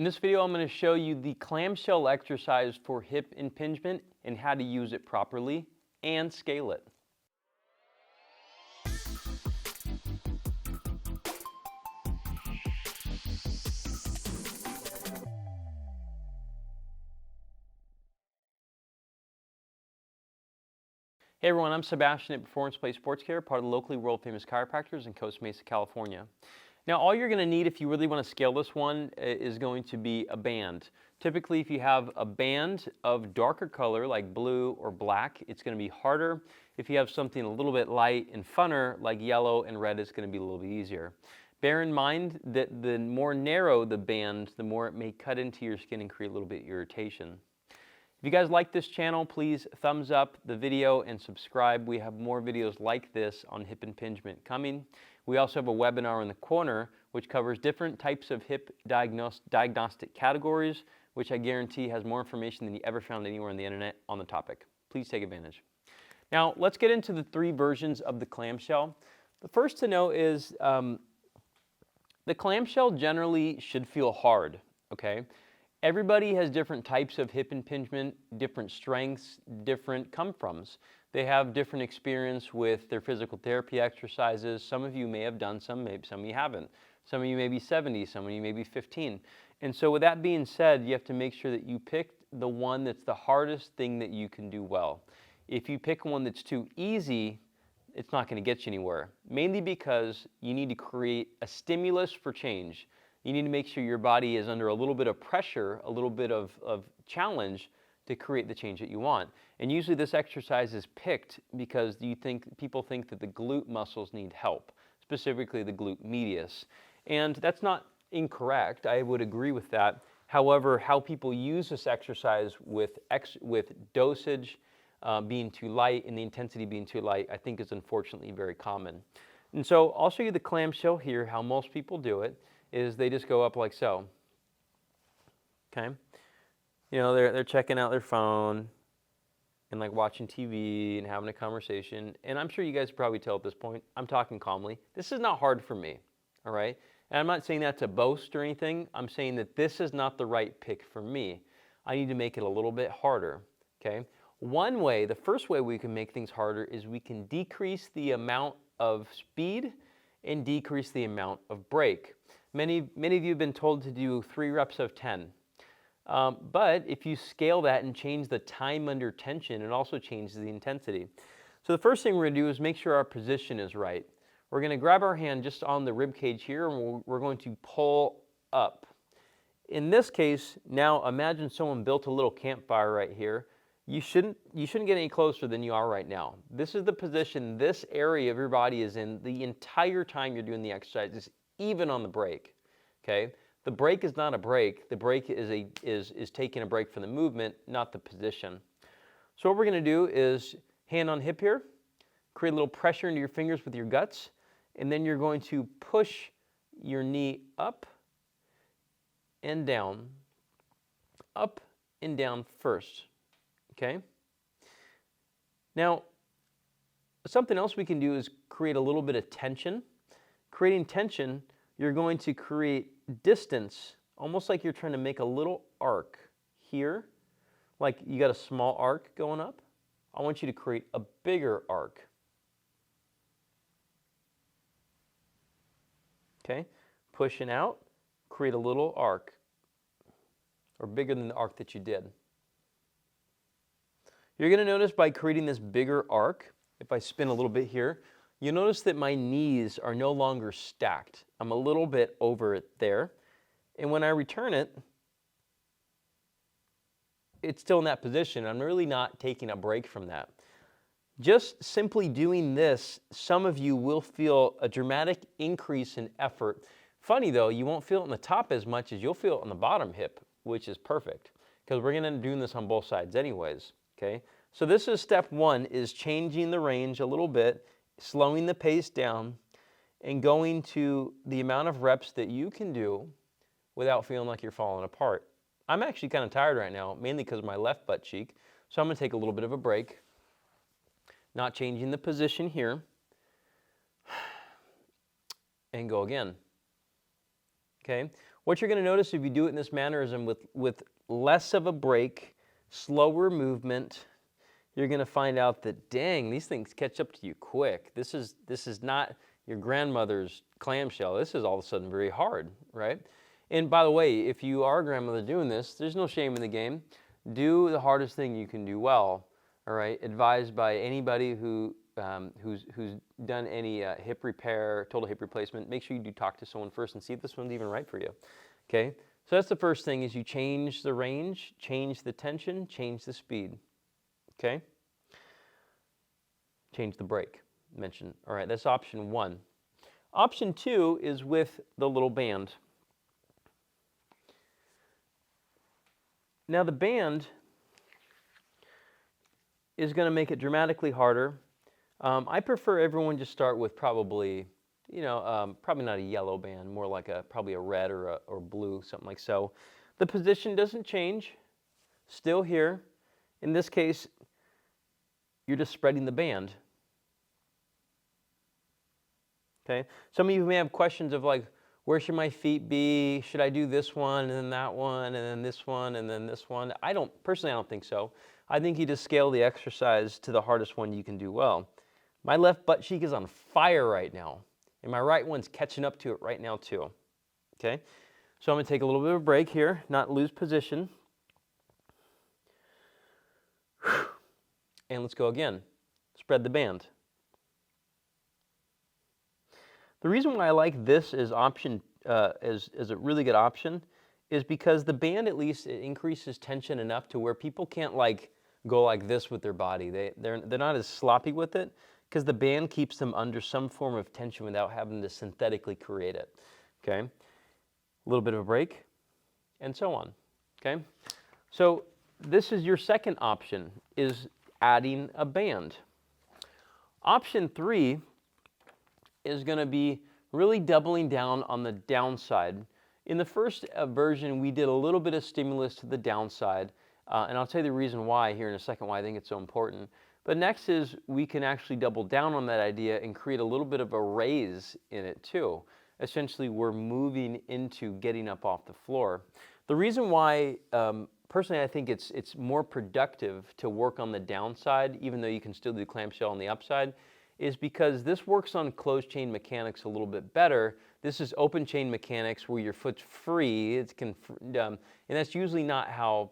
In this video, I'm going to show you the clamshell exercise for hip impingement and how to use it properly and scale it. Hey everyone, I'm Sebastian at Performance Play Sports Care, part of the locally world famous chiropractors in Costa Mesa, California. Now all you're going to need if you really want to scale this one is going to be a band. Typically if you have a band of darker color like blue or black, it's going to be harder. If you have something a little bit light and funner like yellow and red, it's going to be a little bit easier. Bear in mind that the more narrow the band, the more it may cut into your skin and create a little bit of irritation. If you guys like this channel, please thumbs up the video and subscribe. We have more videos like this on hip impingement coming. We also have a webinar in the corner which covers different types of hip diagnostic categories, which I guarantee has more information than you ever found anywhere on the internet on the topic. Please take advantage. Now let's get into the three versions of the clamshell. The first to know is the clamshell generally should feel hard, okay? Everybody has different types of hip impingement, different strengths, different come-froms. They have different experience with their physical therapy exercises. Some of you may have done some, maybe some of you haven't. Some of you may be 70, some of you may be 15. And so with that being said, you have to make sure that you pick the one that's the hardest thing that you can do well. If you pick one that's too easy, it's not going to get you anywhere. Mainly because you need to create a stimulus for change. You need to make sure your body is under a little bit of pressure, a little bit of challenge to create the change that you want. And usually this exercise is picked because people think that the glute muscles need help, specifically the glute medius. And that's not incorrect. I would agree with that. However, how people use this exercise with dosage being too light and the intensity being too light, I think is unfortunately very common. And so I'll show you the clamshell here, how most people do it. Is they just go up like so, okay? You know, they're checking out their phone and like watching TV and having a conversation. And I'm sure you guys probably tell at this point, I'm talking calmly. This is not hard for me, all right? And I'm not saying that to boast or anything. I'm saying that this is not the right pick for me. I need to make it a little bit harder, okay? One way, the first way we can make things harder is we can decrease the amount of speed and decrease the amount of break. Many of you have been told to do 3 reps of 10. But if you scale that and change the time under tension, it also changes the intensity. So the first thing we're going to do is make sure our position is right. We're going to grab our hand just on the rib cage here and we're going to pull up. In this case, now imagine someone built a little campfire right here. You shouldn't get any closer than you are right now. This is the position this area of your body is in the entire time you're doing the exercise, even on the break, okay? The break is not a break. The break is taking a break from the movement, not the position. So what we're going to do is hand on hip here, create a little pressure into your fingers with your guts, and then you're going to push your knee up and down first, okay? Now, something else we can do is create a little bit of tension. Creating tension, you're going to create distance, almost like you're trying to make a little arc here, like you got a small arc going up. I want you to create a bigger arc. Okay, pushing out, create a little arc, or bigger than the arc that you did. You're going to notice by creating this bigger arc, if I spin a little bit here, you'll notice that my knees are no longer stacked. I'm a little bit over it there. And when I return it, it's still in that position. I'm really not taking a break from that. Just simply doing this, some of you will feel a dramatic increase in effort. Funny though, you won't feel it on the top as much as you'll feel it on the bottom hip, which is perfect because we're going to do this on both sides anyways, okay? So this is step 1, is changing the range a little bit, slowing the pace down, and going to the amount of reps that you can do without feeling like you're falling apart. I'm actually kind of tired right now, mainly because of my left butt cheek, so I'm going to take a little bit of a break, not changing the position here, and go again. Okay? What you're going to notice if you do it in this manner is with less of a break, slower movement, you're going to find out that, dang, these things catch up to you quick. This is not your grandmother's clamshell. This is all of a sudden very hard, right? And by the way, if you are a grandmother doing this, there's no shame in the game. Do the hardest thing you can do well, all right? Advised by anybody who's done any hip repair, total hip replacement. Make sure you do talk to someone first and see if this one's even right for you, okay? So that's the first thing, is you change the range, change the tension, change the speed, okay? Change the break, mentioned. All right, that's option 1. Option 2 is with the little band. Now the band is going to make it dramatically harder. I prefer everyone just start with probably, probably not a yellow band, more like probably a red or blue, something like so. The position doesn't change, still here. In this case, you're just spreading the band. Okay. Some of you may have questions of like, where should my feet be? Should I do this one and then that one and then this one and then this one? Personally, I don't think so. I think you just scale the exercise to the hardest one you can do well. My left butt cheek is on fire right now, and my right one's catching up to it right now too. Okay, so I'm going to take a little bit of a break here, not lose position. And let's go again. Spread the band. The reason why I like this as option, as a really good option, is because the band, at least, it increases tension enough to where people can't like go like this with their body. They're not as sloppy with it, because the band keeps them under some form of tension without having to synthetically create it. Okay, a little bit of a break, and so on. Okay, so this is your second option, is adding a band. Option 3 is going to be really doubling down on the downside. In the first version, we did a little bit of stimulus to the downside, and I'll tell you the reason why here in a second, why I think it's so important. But next is we can actually double down on that idea and create a little bit of a raise in it too. Essentially, we're moving into getting up off the floor. The reason why, personally, I think it's more productive to work on the downside, even though you can still do clamshell on the upside, is because this works on closed chain mechanics a little bit better. This is open chain mechanics where your foot's free, and that's usually not how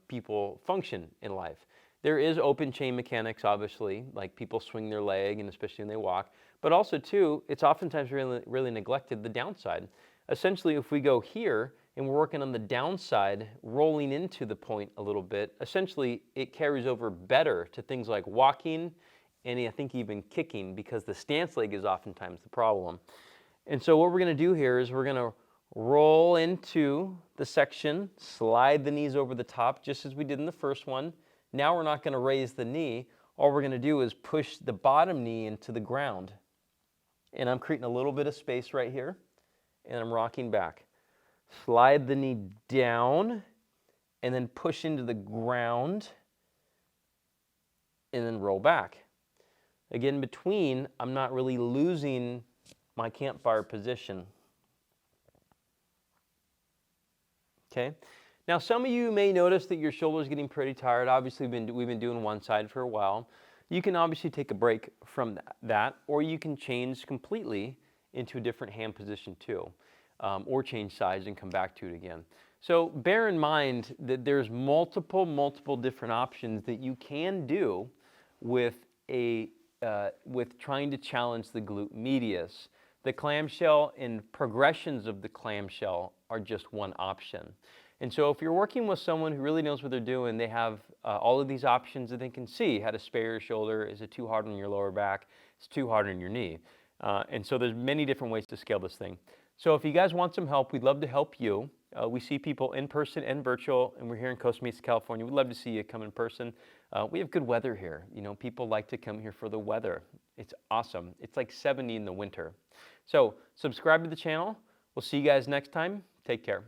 people function in life. There is open chain mechanics, obviously, like people swing their leg, and especially when they walk, but also too, it's oftentimes really neglected the downside. Essentially, if we go here and we're working on the downside, rolling into the point a little bit, essentially it carries over better to things like walking, and I think even kicking, because the stance leg is oftentimes the problem. And so what we're going to do here is we're going to roll into the section, slide the knees over the top, just as we did in the first one. Now we're not going to raise the knee. All we're going to do is push the bottom knee into the ground. And I'm creating a little bit of space right here, and I'm rocking back. Slide the knee down, and then push into the ground, and then roll back. Again, between, I'm not really losing my campfire position. Okay. Now, some of you may notice that your shoulder's getting pretty tired. Obviously, we've been doing one side for a while. You can obviously take a break from that, or you can change completely into a different hand position too, or change sides and come back to it again. So bear in mind that there's multiple different options that you can do with trying to challenge the glute medius. The clamshell and progressions of the clamshell are just one option. And so if you're working with someone who really knows what they're doing, they have all of these options that they can see. How to spare your shoulder. Is it too hard on your lower back? It's too hard on your knee. And so there's many different ways to scale this thing. So if you guys want some help, we'd love to help you. We see people in person and virtual, and we're here in Costa Mesa, California. We'd love to see you come in person. We have good weather here. You know, people like to come here for the weather. It's awesome. It's like 70 in the winter. So subscribe to the channel. We'll see you guys next time. Take care.